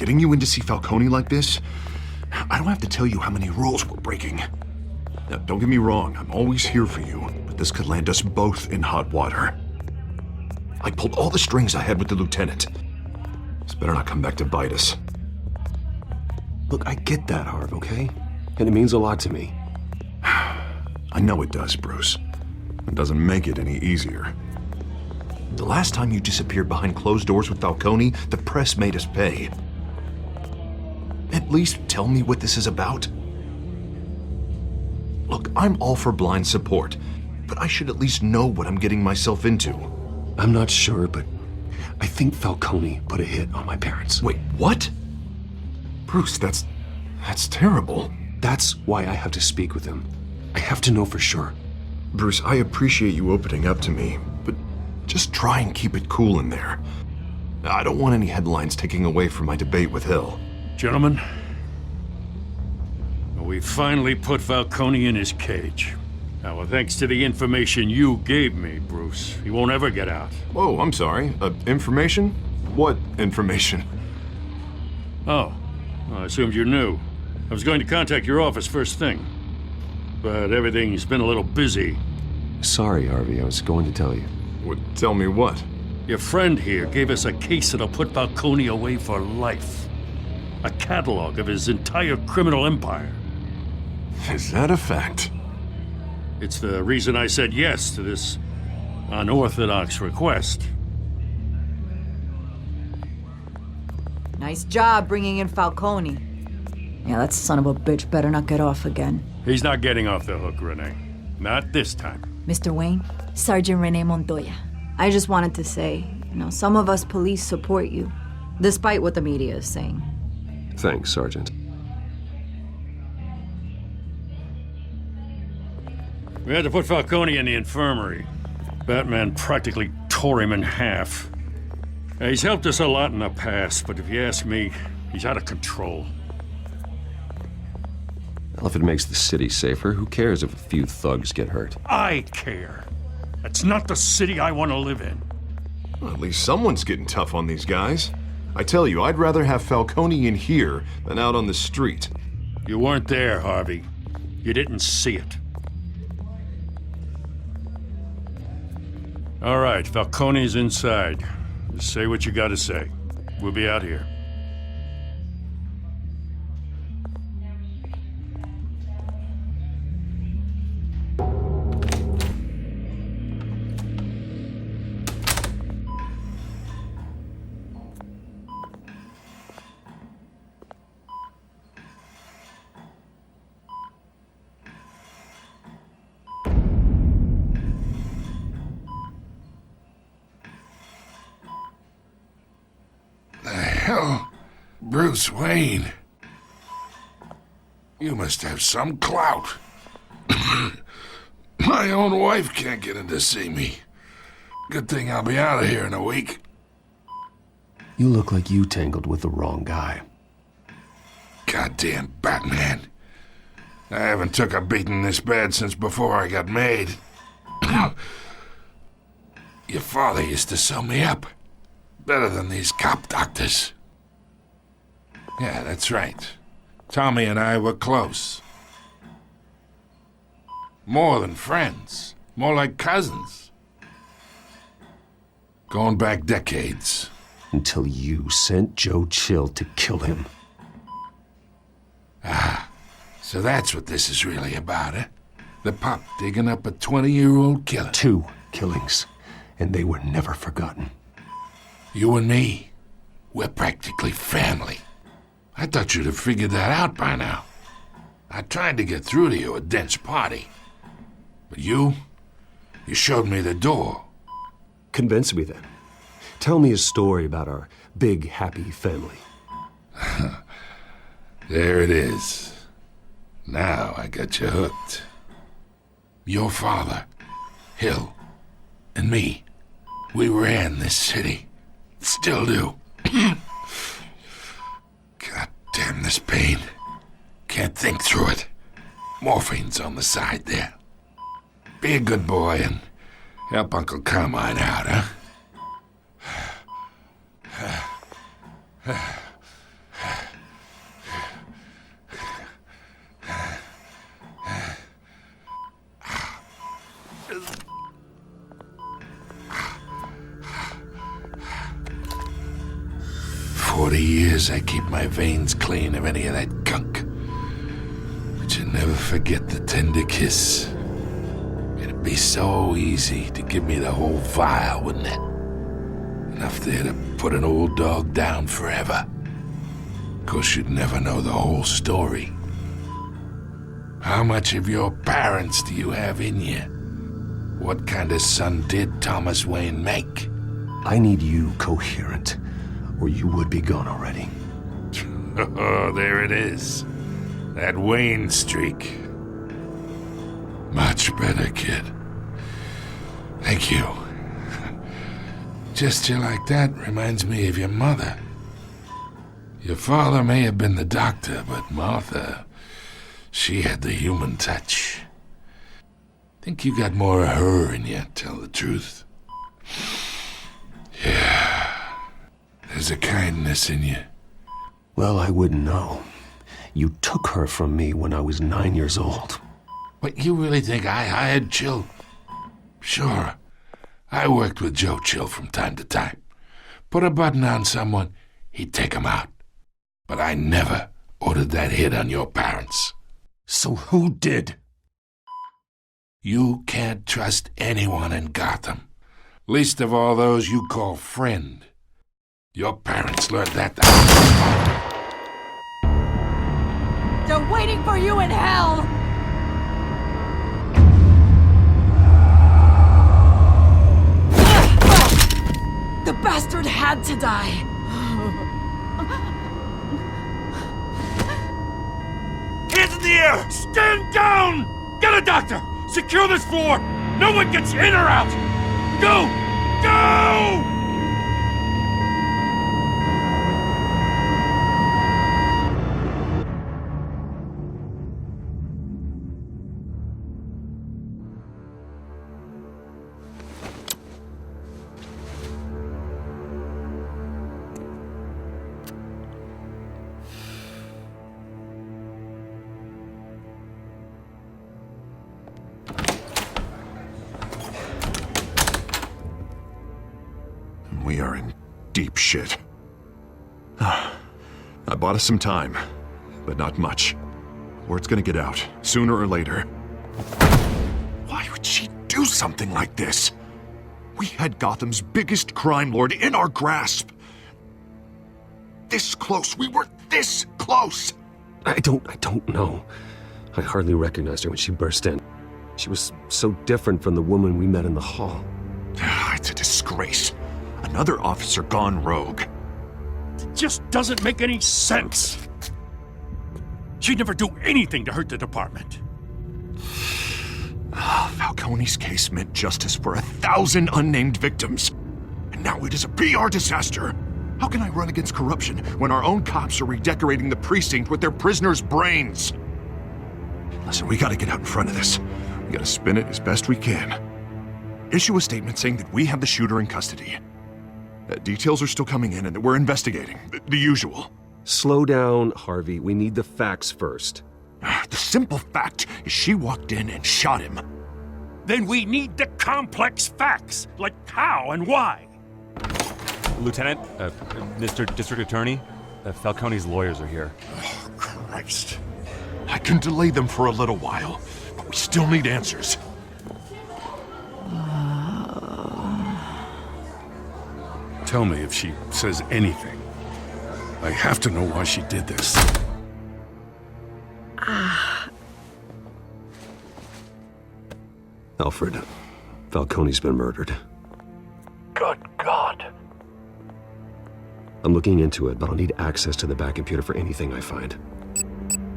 getting you in to see Falcone like this, I don't have to tell you how many rules we're breaking. Now, don't get me wrong, I'm always here for you, but this could land us both in hot water. I pulled all the strings I had with the lieutenant. This better not come back to bite us. Look, I get that, Harv, okay? And it means a lot to me. I know it does, Bruce. It doesn't make it any easier. The last time you disappeared behind closed doors with Falcone, the press made us pay. At least tell me what this is about. Look, I'm all for blind support, but I should at least know what I'm getting myself into. I'm not sure, but I think Falcone put a hit on my parents. Wait, what? Bruce, that's terrible. That's why I have to speak with him. I have to know for sure. Bruce, I appreciate you opening up to me, but just try and keep it cool in there. I don't want any headlines taking away from my debate with Hill. Gentlemen, we finally put Falcone in his cage. Now, well, thanks to the information you gave me, Bruce, he won't ever get out. Whoa, I'm sorry. Information? What information? Oh, well, I assumed you knew. I was going to contact your office first thing, but everything's been a little busy. Sorry, Harvey, I was going to tell you. Tell me what? Your friend here gave us a case that'll put Falcone away for life. A catalog of his entire criminal empire. Is that a fact? It's the reason I said yes to this unorthodox request. Nice job bringing in Falcone. Yeah, that son of a bitch better not get off again. He's not getting off the hook, Renee. Not this time. Mr. Wayne, Sergeant Renee Montoya. I just wanted to say, some of us police support you, despite what the media is saying. Thanks, Sergeant. We had to put Falcone in the infirmary. Batman practically tore him in half. He's helped us a lot in the past, but if you ask me, he's out of control. Well, if it makes the city safer, who cares if a few thugs get hurt? I care. That's not the city I want to live in. Well, at least someone's getting tough on these guys. I tell you, I'd rather have Falcone in here than out on the street. You weren't there, Harvey. You didn't see it. All right, Falcone's inside. Just say what you gotta say. We'll be out here. Hell, Bruce Wayne. You must have some clout. My own wife can't get in to see me. Good thing I'll be out of here in a week. You look like you tangled with the wrong guy. Goddamn Batman. I haven't took a beating this bad since before I got made. Your father used to sew me up. Better than these cop doctors. Yeah, that's right. Tommy and I were close. More than friends. More like cousins. Going back decades. Until you sent Joe Chill to kill him. So that's what this is really about, eh? The pup digging up a 20-year-old killer. 2 killings, and they were never forgotten. You and me, we're practically family. I thought you'd have figured that out by now. I tried to get through to you at Dent's party. But you showed me the door. Convince me then. Tell me a story about our big, happy family. There it is. Now I got you hooked. Your father, Hill, and me, we ran this city. Still do. God damn this pain. Can't think through it. Morphine's on the side there. Be a good boy and help Uncle Carmine out, huh? 40 years I keep my veins clean of any of that gunk. But you never forget the tender kiss. It'd be so easy to give me the whole vial, wouldn't it? Enough there to put an old dog down forever. Of course, you'd never know the whole story. How much of your parents do you have in you? What kind of son did Thomas Wayne make? I need you coherent, or you would be gone already. Oh, there it is. That Wayne streak. Much better, kid. Thank you. Gesture like that reminds me of your mother. Your father may have been the doctor, but Martha, she had the human touch. Think you got more of her in you, tell the truth. Yeah, there's a kindness in you. Well, I wouldn't know. You took her from me when I was 9 years old. What, you really think I hired Chill? Sure. I worked with Joe Chill from time to time. Put a button on someone, he'd take him out. But I never ordered that hit on your parents. So who did? You can't trust anyone in Gotham. Least of all those you call friend. Your parents learned that. They're waiting for you in hell! The bastard had to die. Hands in the air! Stand down! Get a doctor! Secure this floor! No one gets in or out! Go! Go! We are in deep shit. I bought us some time, but not much. Word's gonna get out, sooner or later. Why would she do something like this? We had Gotham's biggest crime lord in our grasp. This close, we were this close! I don't know. I hardly recognized her when she burst in. She was so different from the woman we met in the hall. It's a disgrace. Another officer gone rogue. It just doesn't make any sense. She'd never do anything to hurt the department. Falcone's case meant justice for 1,000 unnamed victims. And now it is a PR disaster. How can I run against corruption when our own cops are redecorating the precinct with their prisoners' brains? Listen, we gotta get out in front of this. We gotta spin it as best we can. Issue a statement saying that we have the shooter in custody. Details are still coming in and that we're investigating. The usual. Slow down, Harvey. We need the facts first. The simple fact is she walked in and shot him. Then we need the complex facts, like how and why. Lieutenant, Mr. District Attorney, Falcone's lawyers are here. Oh, Christ. I can delay them for a little while, but we still need answers. Tell me if she says anything. I have to know why she did this. Alfred, Falcone's been murdered. Good God. I'm looking into it, but I'll need access to the back computer for anything I find.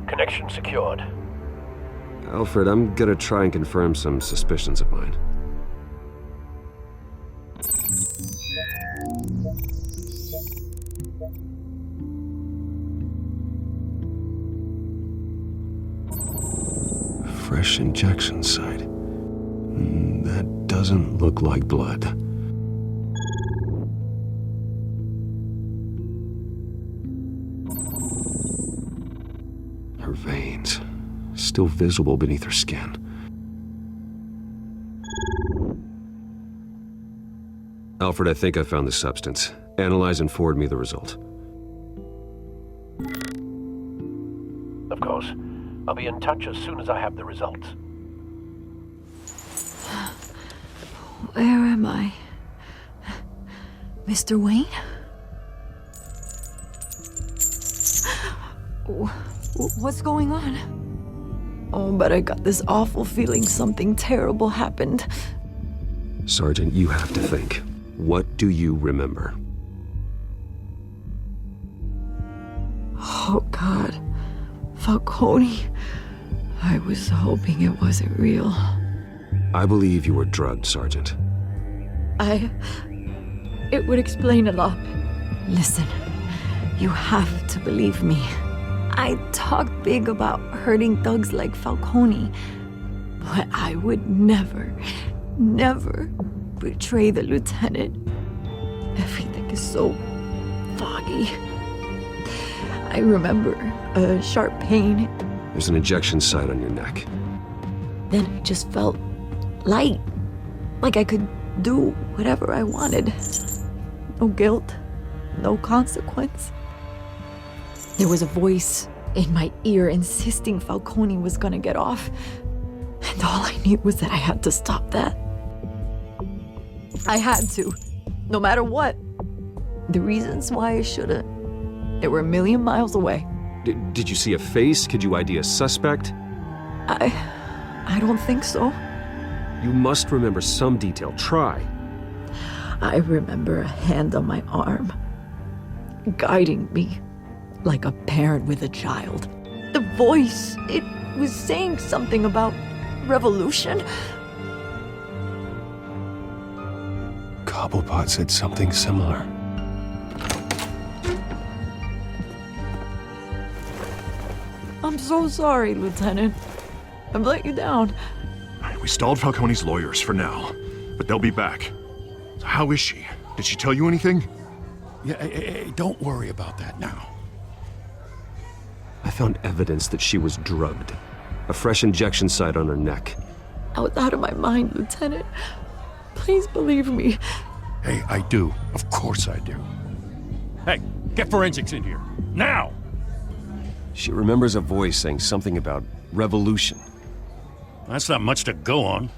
Connection secured. Alfred, I'm gonna try and confirm some suspicions of mine. Fresh injection site. That doesn't look like blood. Her veins, still visible beneath her skin. Alfred, I think I found the substance. Analyze and forward me the result. course. I'll be in touch as soon as I have the results. Where am I? Mr. Wayne? What's going on? Oh, but I got this awful feeling something terrible happened. Sergeant, you have to think. What do you remember? Oh, God. Falcone. I was hoping it wasn't real. I believe you were drugged, Sergeant. It would explain a lot. Listen, you have to believe me. I talked big about hurting thugs like Falcone, but I would never betray the lieutenant. Everything is so foggy. I remember a sharp pain. There's an injection site on your neck. Then I just felt light, like I could do whatever I wanted. No guilt, no consequence. There was a voice in my ear insisting Falcone was gonna get off. And all I knew was that I had to stop that. I had to, no matter what. The reasons why I shouldn't, they were a million miles away. Did you see a face? Could you ID a suspect? I don't think so. You must remember some detail. Try. I remember a hand on my arm, guiding me like a parent with a child. The voice, it was saying something about revolution. Cobblepot said something similar. I'm so sorry, Lieutenant. I've let you down. We stalled Falcone's lawyers for now, but they'll be back. So how is she? Did she tell you anything? Yeah, hey, don't worry about that now. I found evidence that she was drugged. A fresh injection site on her neck. I was out of my mind, Lieutenant. Please believe me. Hey, I do. Of course I do. Hey, get forensics in here. Now! She remembers a voice saying something about revolution. That's not much to go on.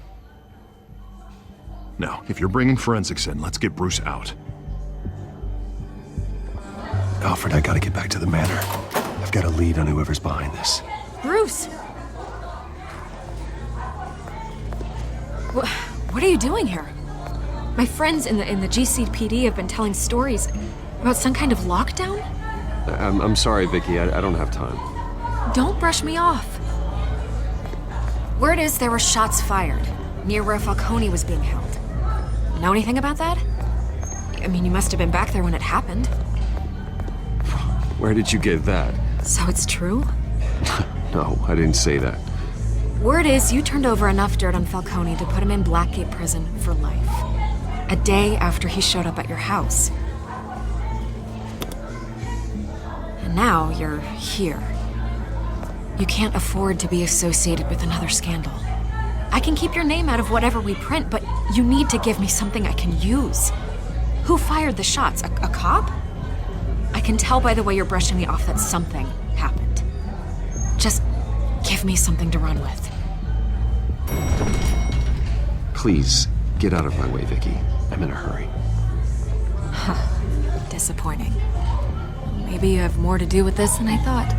Now, if you're bringing forensics in, let's get Bruce out. Alfred, I gotta get back to the manor. I've got a lead on whoever's behind this. Bruce! What are you doing here? My friends in the GCPD have been telling stories about some kind of lockdown? I'm sorry, Vicky. I don't have time. Don't brush me off. Word is there were shots fired near where Falcone was being held. Know anything about that? I mean, you must have been back there when it happened. Where did you get that? So it's true? No, I didn't say that. Word is you turned over enough dirt on Falcone to put him in Blackgate Prison for life. A day after he showed up at your house. And now you're here. You can't afford to be associated with another scandal. I can keep your name out of whatever we print, but you need to give me something I can use. Who fired the shots? A cop? I can tell by the way you're brushing me off that something happened. Just give me something to run with. Please, get out of my way, Vicky. I'm in a hurry. Disappointing. Maybe you have more to do with this than I thought.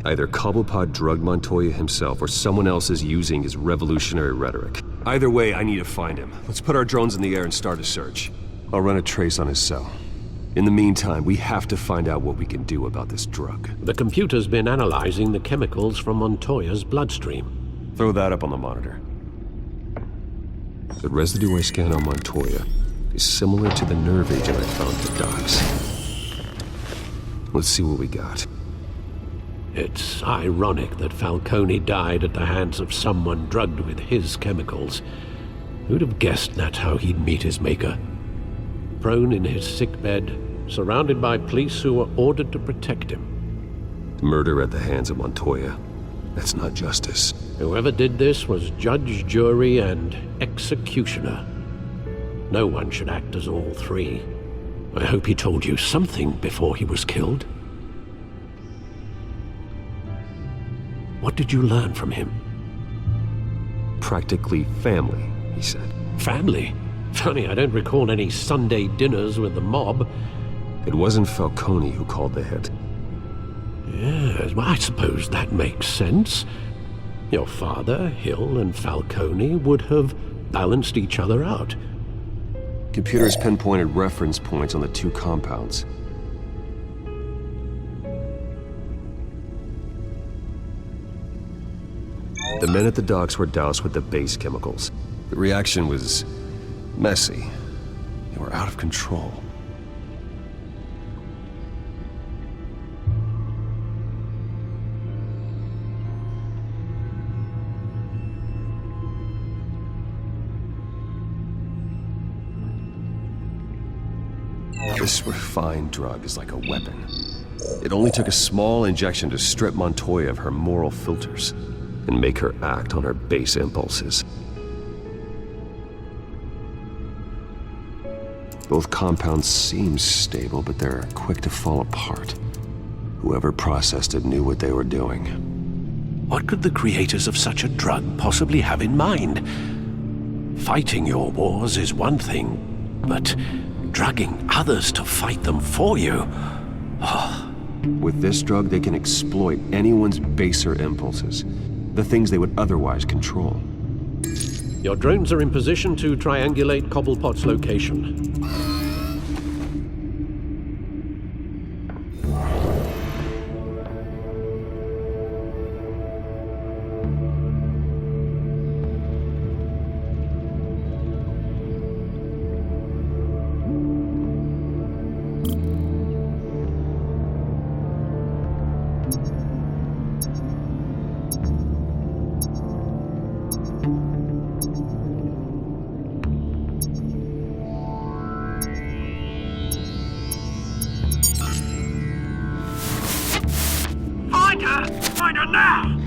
Either Cobblepot drugged Montoya himself or someone else is using his revolutionary rhetoric. Either way, I need to find him. Let's put our drones in the air and start a search. I'll run a trace on his cell. In the meantime, we have to find out what we can do about this drug. The computer's been analyzing the chemicals from Montoya's bloodstream. Throw that up on the monitor. The residue I scan on Montoya is similar to the nerve agent I found at the docks. Let's see what we got. It's ironic that Falcone died at the hands of someone drugged with his chemicals. Who'd have guessed that's how he'd meet his maker? Prone in his sickbed, surrounded by police who were ordered to protect him. Murder at the hands of Montoya. That's not justice. Whoever did this was judge, jury, and executioner. No one should act as all three. I hope he told you something before he was killed. What did you learn from him? Practically family, he said. Family? Funny, I don't recall any Sunday dinners with the mob. It wasn't Falcone who called the hit. Yes, well, I suppose that makes sense. Your father, Hill, and Falcone would have balanced each other out. Computers pinpointed reference points on the two compounds. The men at the docks were doused with the base chemicals. The reaction was messy. They were out of control. This refined drug is like a weapon. It only took a small injection to strip Montoya of her moral filters and make her act on her base impulses. Both compounds seem stable, but they're quick to fall apart. Whoever processed it knew what they were doing. What could the creators of such a drug possibly have in mind? Fighting your wars is one thing, but drugging others to fight them for you? With this drug, they can exploit anyone's baser impulses, the things they would otherwise control. Your drones are in position to triangulate Cobblepot's location. Find her now!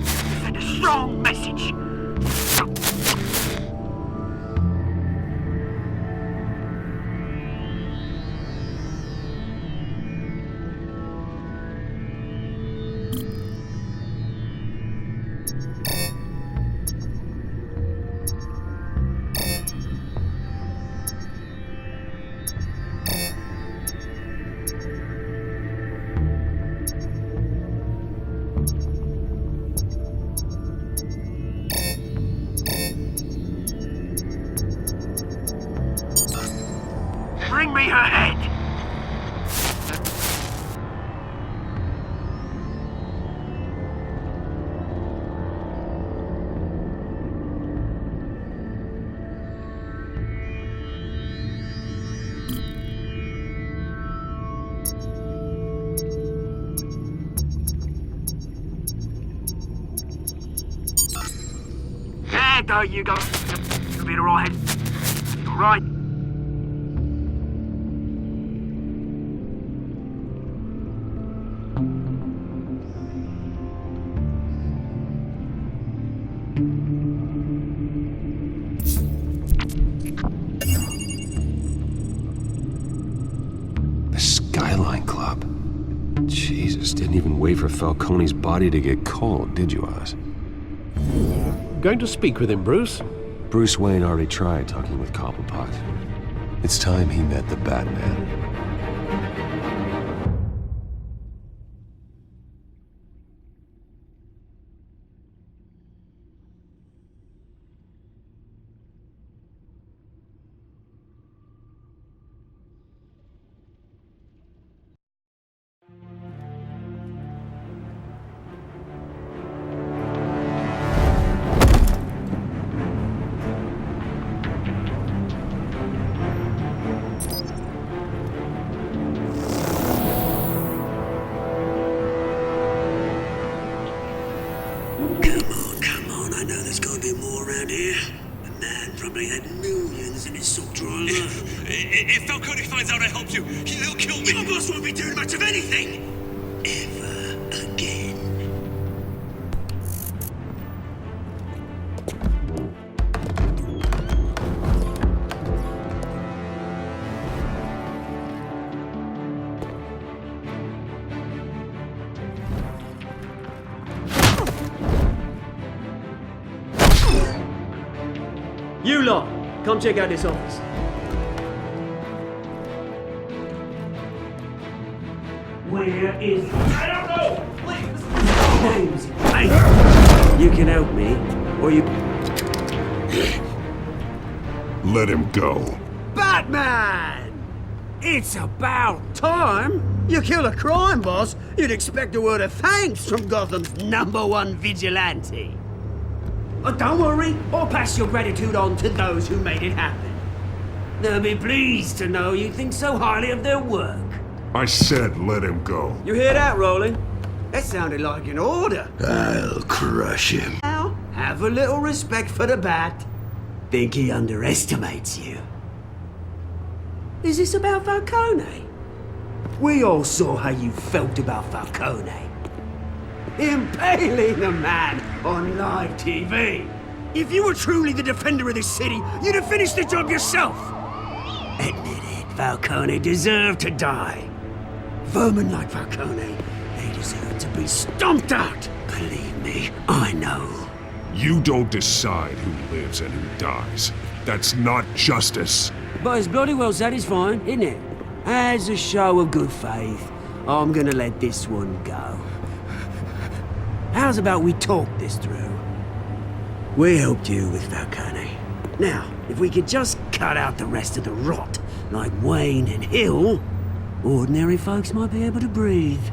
Send a strong message! Bring me her head! There you go. You'll be alright. Alright. The Skyline Club. Jesus, didn't even wait for Falcone's body to get cold, did you, Oz? Going to speak with him, Bruce? Bruce Wayne already tried talking with Cobblepot. It's time he met the Batman. around here. The man probably had millions in his sock drawer. If Falcone finds out I helped you, he'll kill me. Your boss won't be doing much of anything. Ever again. You lot, come check out this office. Where is he? I don't know! Name's Hey, you can help me, or you... Let him go. Batman! It's about time! You kill a crime boss, you'd expect a word of thanks from Gotham's #1 vigilante. But don't worry, I'll pass your gratitude on to those who made it happen. They'll be pleased to know you think so highly of their work. I said let him go. You hear that, Roland? That sounded like an order. I'll crush him. Now, have a little respect for the Bat. Think he underestimates you. Is this about Falcone? We all saw how you felt about Falcone. Impaling a man on live TV. If you were truly the defender of this city, you'd have finished the job yourself. Admit it, Falcone deserved to die. Vermin like Falcone, they deserve to be stomped out. Believe me, I know. You don't decide who lives and who dies. That's not justice. But it's bloody well satisfying, isn't it? As a show of good faith, I'm gonna let this one go. How's about we talk this through? We helped you with Falcone. Now, if we could just cut out the rest of the rot, like Wayne and Hill, ordinary folks might be able to breathe.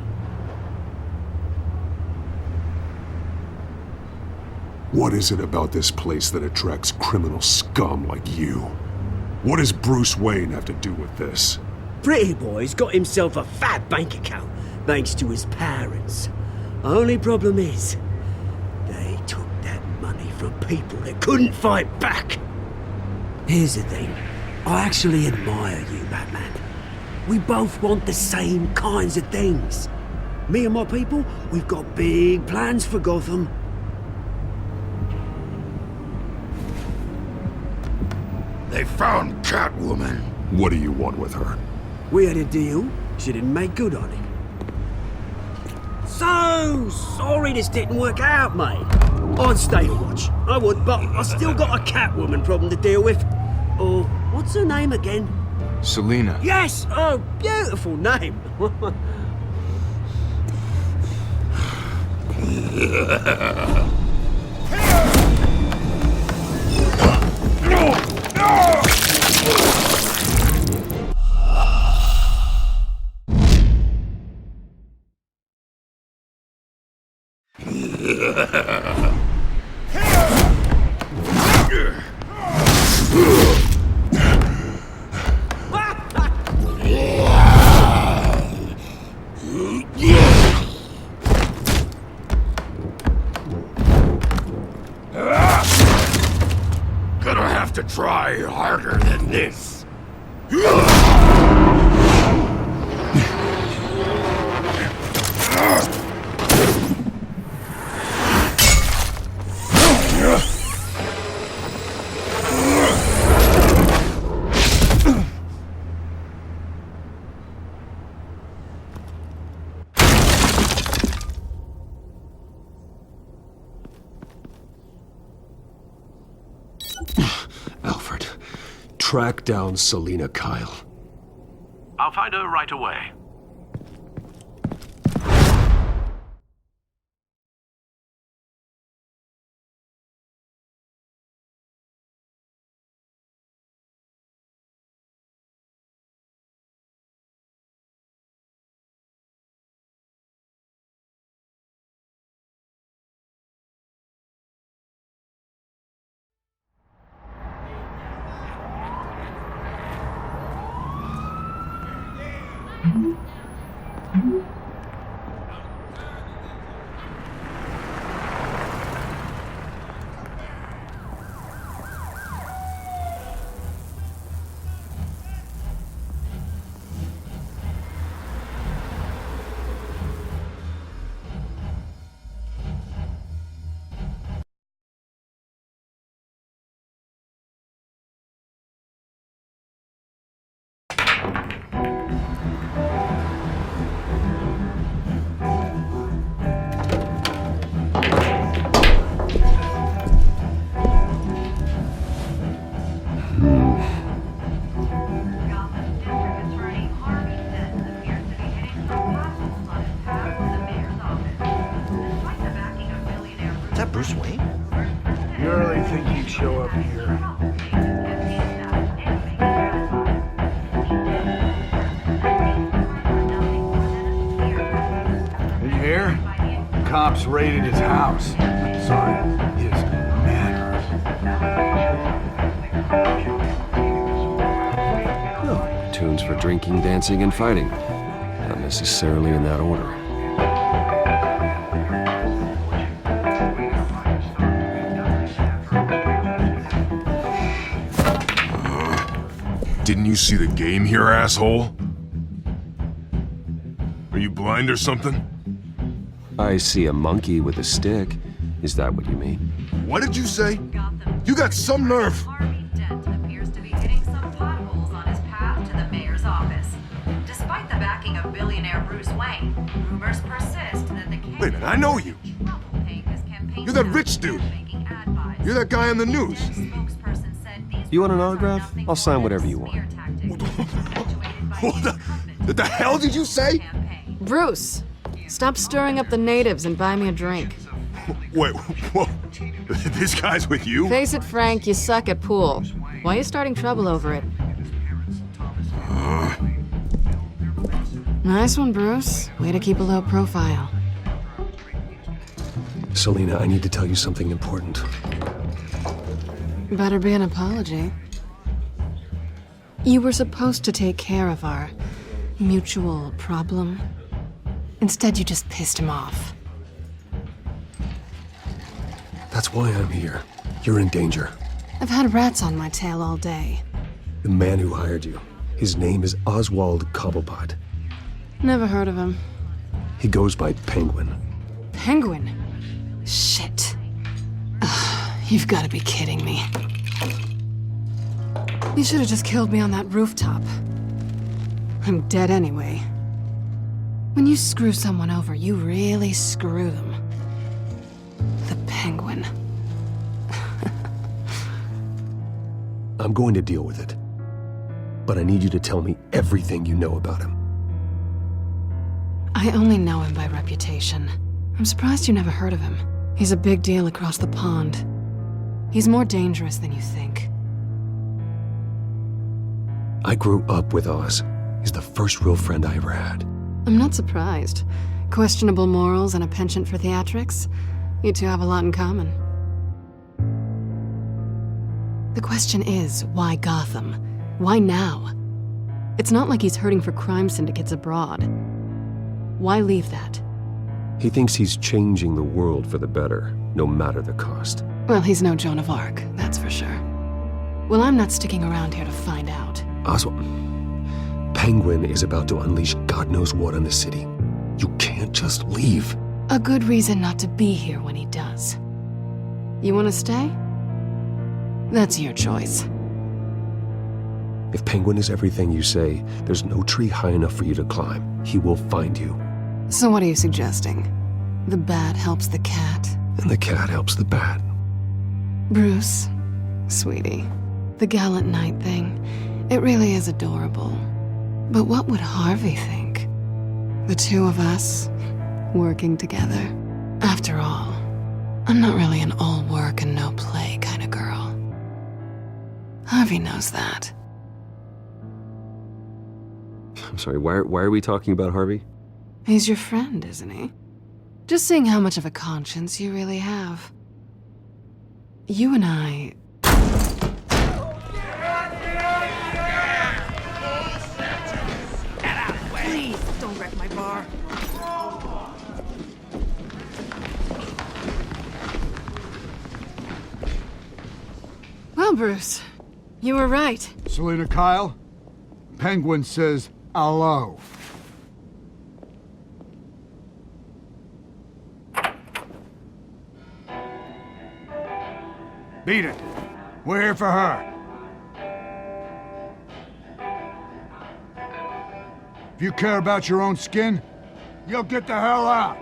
What is it about this place that attracts criminal scum like you? What does Bruce Wayne have to do with this? Pretty Boy's got himself a fat bank account, thanks to his parents. Only problem is, they took that money from people that couldn't fight back. Here's the thing, I actually admire you, Batman. We both want the same kinds of things. Me and my people, we've got big plans for Gotham. They found Catwoman. What do you want with her? We had a deal, she didn't make good on it. So sorry this didn't work out, mate. I'd stay to watch, I would, but I still got a Catwoman problem to deal with. Oh, what's her name again? Selina. Yes! Oh, beautiful name. Gonna have to try harder than this. Alfred, track down Selina Kyle. I'll find her right away. think you'd show up here? Did you hear? Cops raided his house. Sorry, his manor. Oh, tunes for drinking, dancing, and fighting. Not necessarily in that order. Didn't you see the game here, asshole? Are you blind or something? I see a monkey with a stick. Is that what you mean? What did you say? You got some nerve. Appears to be hitting some potholes on his path to the mayor's office. Despite the backing of billionaire Bruce Wayne, rumors persist that the Wait a minute, I know you. You're that rich dude. You're that guy on the news. You want an autograph? I'll sign whatever you want. What the hell did you say? Bruce, stop stirring up the natives and buy me a drink. Wait, whoa. This guy's with you? Face it, Frank, you suck at pool. Why are you starting trouble over it? Nice one, Bruce. Way to keep a low profile. Selina, I need to tell you something important. Better be an apology. You were supposed to take care of our mutual problem. Instead, you just pissed him off. That's why I'm here. You're in danger. I've had rats on my tail all day. The man who hired you, his name is Oswald Cobblepot. Never heard of him. He goes by Penguin. Penguin? Shit. Ugh, you've got to be kidding me. You should have just killed me on that rooftop. I'm dead anyway. When you screw someone over, you really screw them. The Penguin. I'm going to deal with it. But I need you to tell me everything you know about him. I only know him by reputation. I'm surprised you never heard of him. He's a big deal across the pond. He's more dangerous than you think. I grew up with Oz. He's the first real friend I ever had. I'm not surprised. Questionable morals and a penchant for theatrics. You two have a lot in common. The question is, why Gotham? Why now? It's not like he's hurting for crime syndicates abroad. Why leave that? He thinks he's changing the world for the better, no matter the cost. Well, he's no Joan of Arc, that's for sure. Well, I'm not sticking around here to find out. Oswald, Penguin is about to unleash God knows what on the city. You can't just leave. A good reason not to be here when he does. You want to stay? That's your choice. If Penguin is everything you say, there's no tree high enough for you to climb. He will find you. So what are you suggesting? The bat helps the cat? And the cat helps the bat. Bruce, sweetie, the gallant knight thing, it really is adorable. But what would Harvey think? The two of us, working together. After all, I'm not really an all work and no play kind of girl. Harvey knows that. I'm sorry, why are we talking about Harvey? He's your friend, isn't he? Just seeing how much of a conscience you really have. You and I... Please, don't wreck my bar. Well, Bruce, you were right. Selina Kyle, Penguin says hello. Beat it. We're here for her. If you care about your own skin, you'll get the hell out.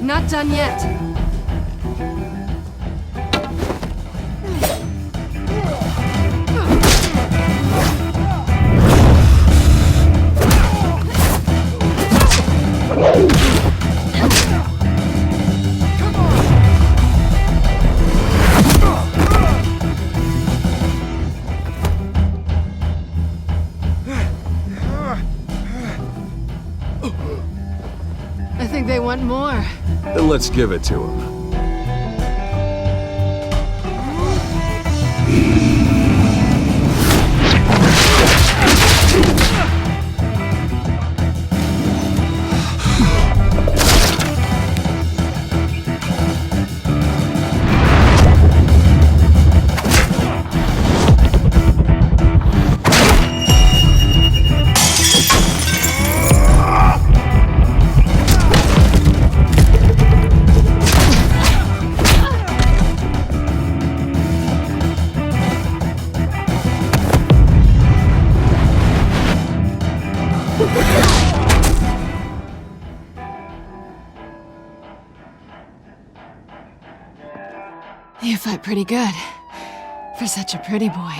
Not done yet. I think they want more. Then let's give it to him. You fight pretty good. For such a pretty boy.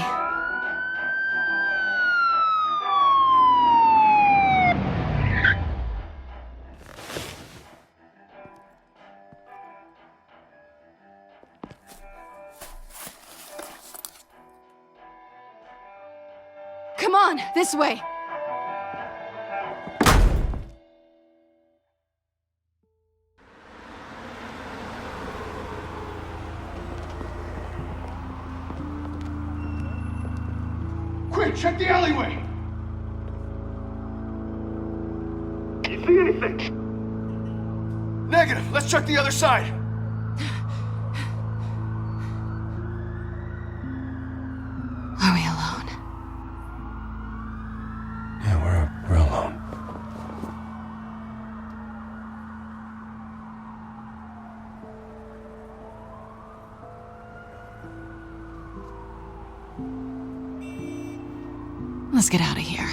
Come on, this way! Quick, check the alleyway! You see anything? Negative. Let's check the other side. Are we alone? Yeah, we're alone. Let's get out of here.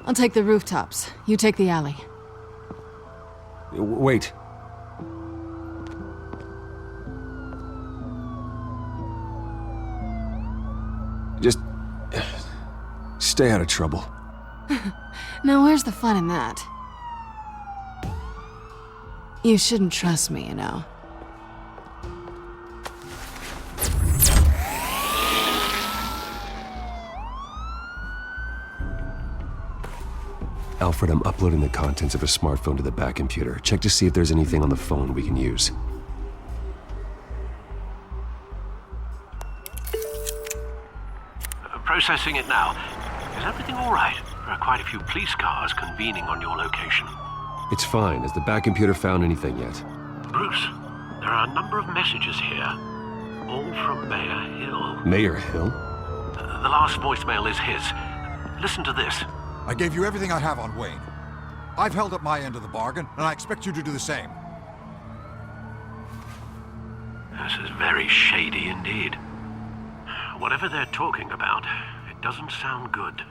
I'll take the rooftops. You take the alley. Wait. Just stay out of trouble. Now where's the fun in that? You shouldn't trust me, you know. Alfred, I'm uploading the contents of a smartphone to the back computer. Check to see if there's anything on the phone we can use. Processing it now. Is everything all right? There are quite a few police cars convening on your location. It's fine. Has the back computer found anything yet? Bruce, there are a number of messages here. All from Mayor Hill. Mayor Hill? The last voicemail is his. Listen to this. I gave you everything I have on Wayne. I've held up my end of the bargain, and I expect you to do the same. This is very shady indeed. Whatever they're talking about, it doesn't sound good.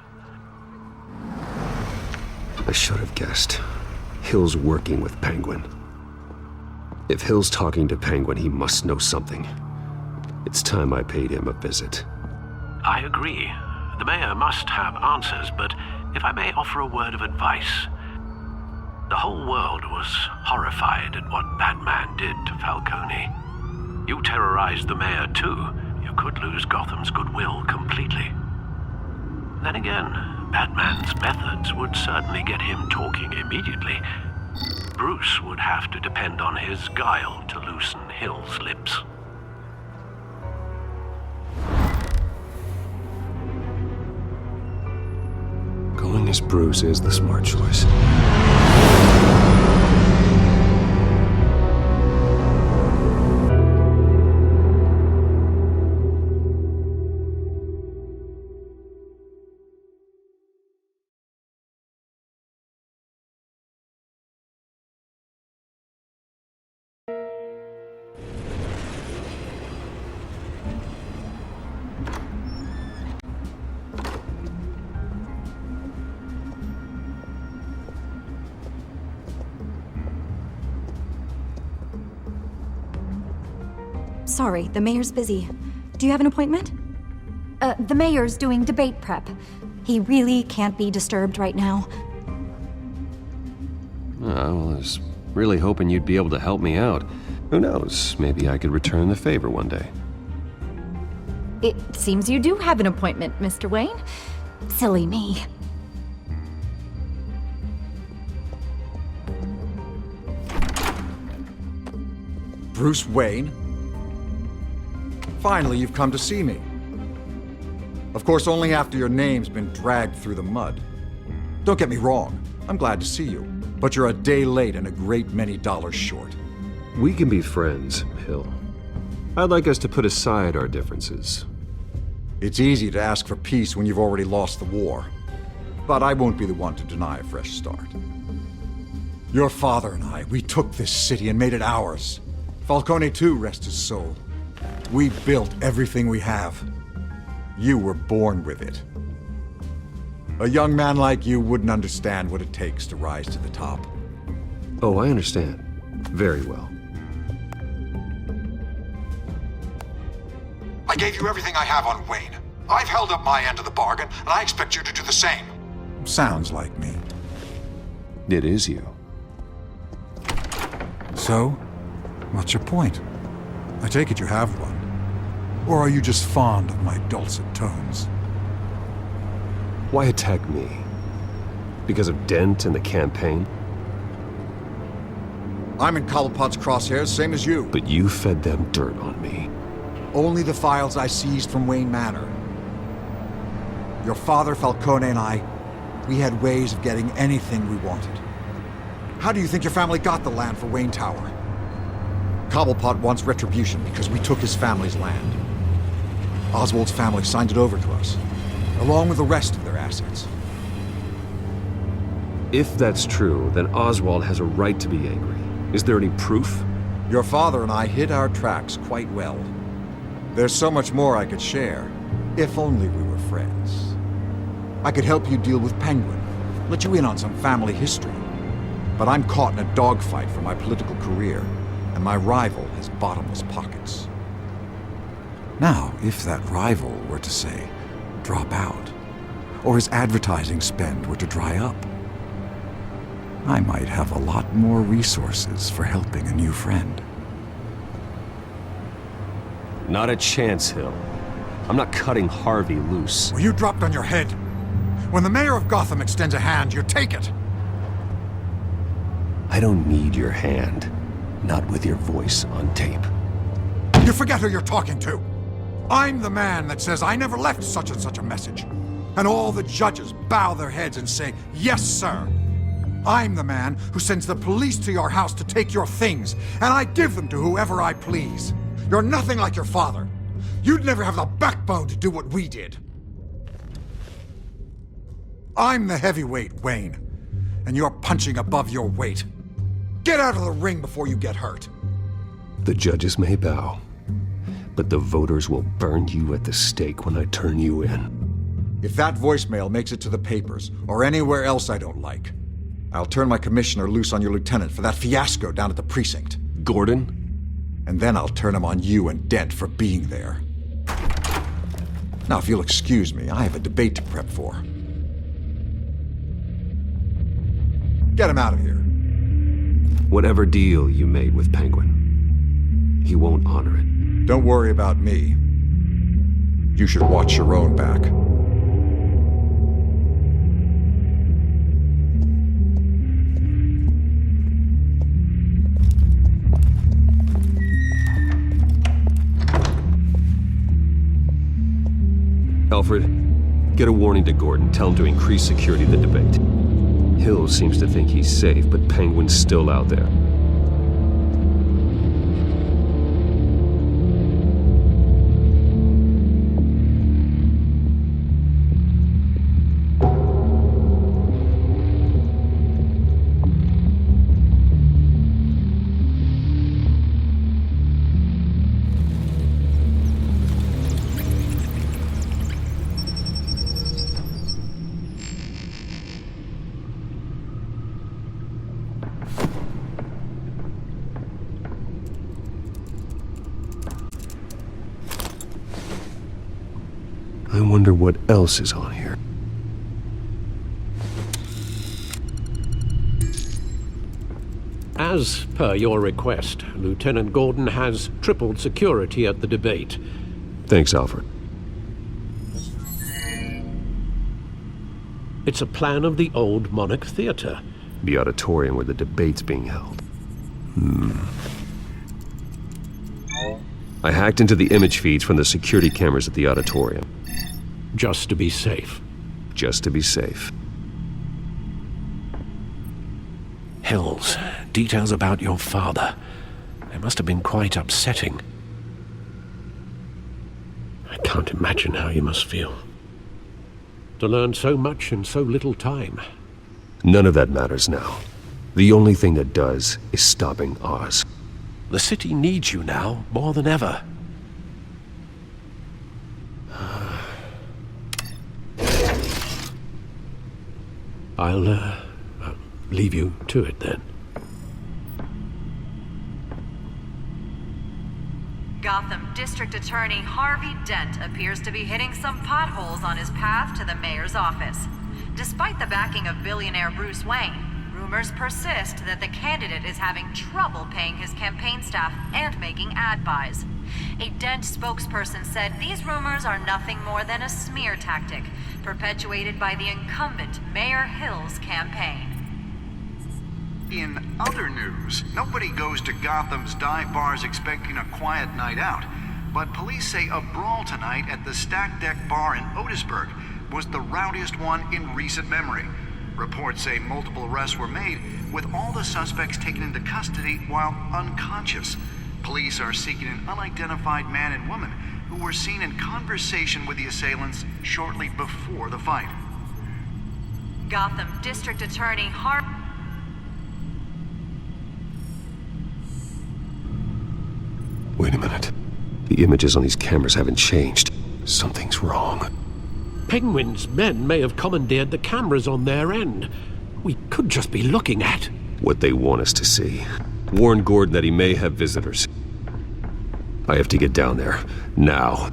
I should have guessed. Hill's working with Penguin. If Hill's talking to Penguin, he must know something. It's time I paid him a visit. I agree. The mayor must have answers, but if I may offer a word of advice. The whole world was horrified at what Batman did to Falcone. You terrorized the mayor too. You could lose Gotham's goodwill completely. Then again, Batman's methods would certainly get him talking immediately. Bruce would have to depend on his guile to loosen Hill's lips. Going as Bruce is the smart choice. Sorry, the mayor's busy. Do you have an appointment? The mayor's doing debate prep. He really can't be disturbed right now. I was really hoping you'd be able to help me out. Who knows, maybe I could return the favor one day. It seems you do have an appointment, Mr. Wayne. Silly me. Bruce Wayne? Finally, you've come to see me. Of course, only after your name's been dragged through the mud. Don't get me wrong, I'm glad to see you, but you're a day late and a great many dollars short. We can be friends, Hill. I'd like us to put aside our differences. It's easy to ask for peace when you've already lost the war. But I won't be the one to deny a fresh start. Your father and I, we took this city and made it ours. Falcone too, rest his soul. We built everything we have. You were born with it. A young man like you wouldn't understand what it takes to rise to the top. Oh, I understand. Very well. I gave you everything I have on Wayne. I've held up my end of the bargain, and I expect you to do the same. Sounds like me. It is you. So, what's your point? I take it you have one. Or are you just fond of my dulcet tones? Why attack me? Because of Dent and the campaign? I'm in Cobblepot's crosshairs, same as you. But you fed them dirt on me. Only the files I seized from Wayne Manor. Your father, Falcone, and I, we had ways of getting anything we wanted. How do you think your family got the land for Wayne Tower? Cobblepot wants retribution because we took his family's land. Oswald's family signed it over to us, along with the rest of their assets. If that's true, then Oswald has a right to be angry. Is there any proof? Your father and I hid our tracks quite well. There's so much more I could share, if only we were friends. I could help you deal with Penguin, let you in on some family history. But I'm caught in a dogfight for my political career, and my rival has bottomless pockets. Now, if that rival were to, say, drop out, or his advertising spend were to dry up, I might have a lot more resources for helping a new friend. Not a chance, Hill. I'm not cutting Harvey loose. Well, you dropped on your head. When the mayor of Gotham extends a hand, you take it. I don't need your hand. Not with your voice on tape. You forget who you're talking to. I'm the man that says I never left such and such a message. And all the judges bow their heads and say, yes, sir. I'm the man who sends the police to your house to take your things, and I give them to whoever I please. You're nothing like your father. You'd never have the backbone to do what we did. I'm the heavyweight, Wayne, and you're punching above your weight. Get out of the ring before you get hurt. The judges may bow, but the voters will burn you at the stake when I turn you in. If that voicemail makes it to the papers, or anywhere else I don't like, I'll turn my commissioner loose on your lieutenant for that fiasco down at the precinct. Gordon? And then I'll turn him on you and Dent for being there. Now, if you'll excuse me, I have a debate to prep for. Get him out of here. Whatever deal you made with Penguin, he won't honor it. Don't worry about me. You should watch your own back. Alfred, get a warning to Gordon. Tell him to increase security of the debate. Hill seems to think he's safe, but Penguin's still out there. I wonder what else is on here. As per your request, Lieutenant Gordon has tripled security at the debate. Thanks, Alfred. It's a plan of the old Monarch Theater. The auditorium where the debate's being held. I hacked into the image feeds from the security cameras at the auditorium. Just to be safe. Just to be safe. Hills, details about your father. They must have been quite upsetting. I can't imagine how you must feel. To learn so much in so little time. None of that matters now. The only thing that does is stopping Oz. The city needs you now more than ever. I'll leave you to it then. Gotham District Attorney Harvey Dent appears to be hitting some potholes on his path to the mayor's office. Despite the backing of billionaire Bruce Wayne, rumors persist that the candidate is having trouble paying his campaign staff and making ad buys. A Dent spokesperson said these rumors are nothing more than a smear tactic, perpetuated by the incumbent Mayor Hill's campaign. In other news, nobody goes to Gotham's dive bars expecting a quiet night out, but police say a brawl tonight at the Stack Deck Bar in Otisburg was the rowdiest one in recent memory. Reports say multiple arrests were made, with all the suspects taken into custody while unconscious. Police are seeking an unidentified man and woman who were seen in conversation with the assailants shortly before the fight. Gotham District Attorney Wait a minute. The images on these cameras haven't changed. Something's wrong. Penguin's men may have commandeered the cameras on their end. We could just be looking at what they want us to see. Warn Gordon that he may have visitors. I have to get down there. Now.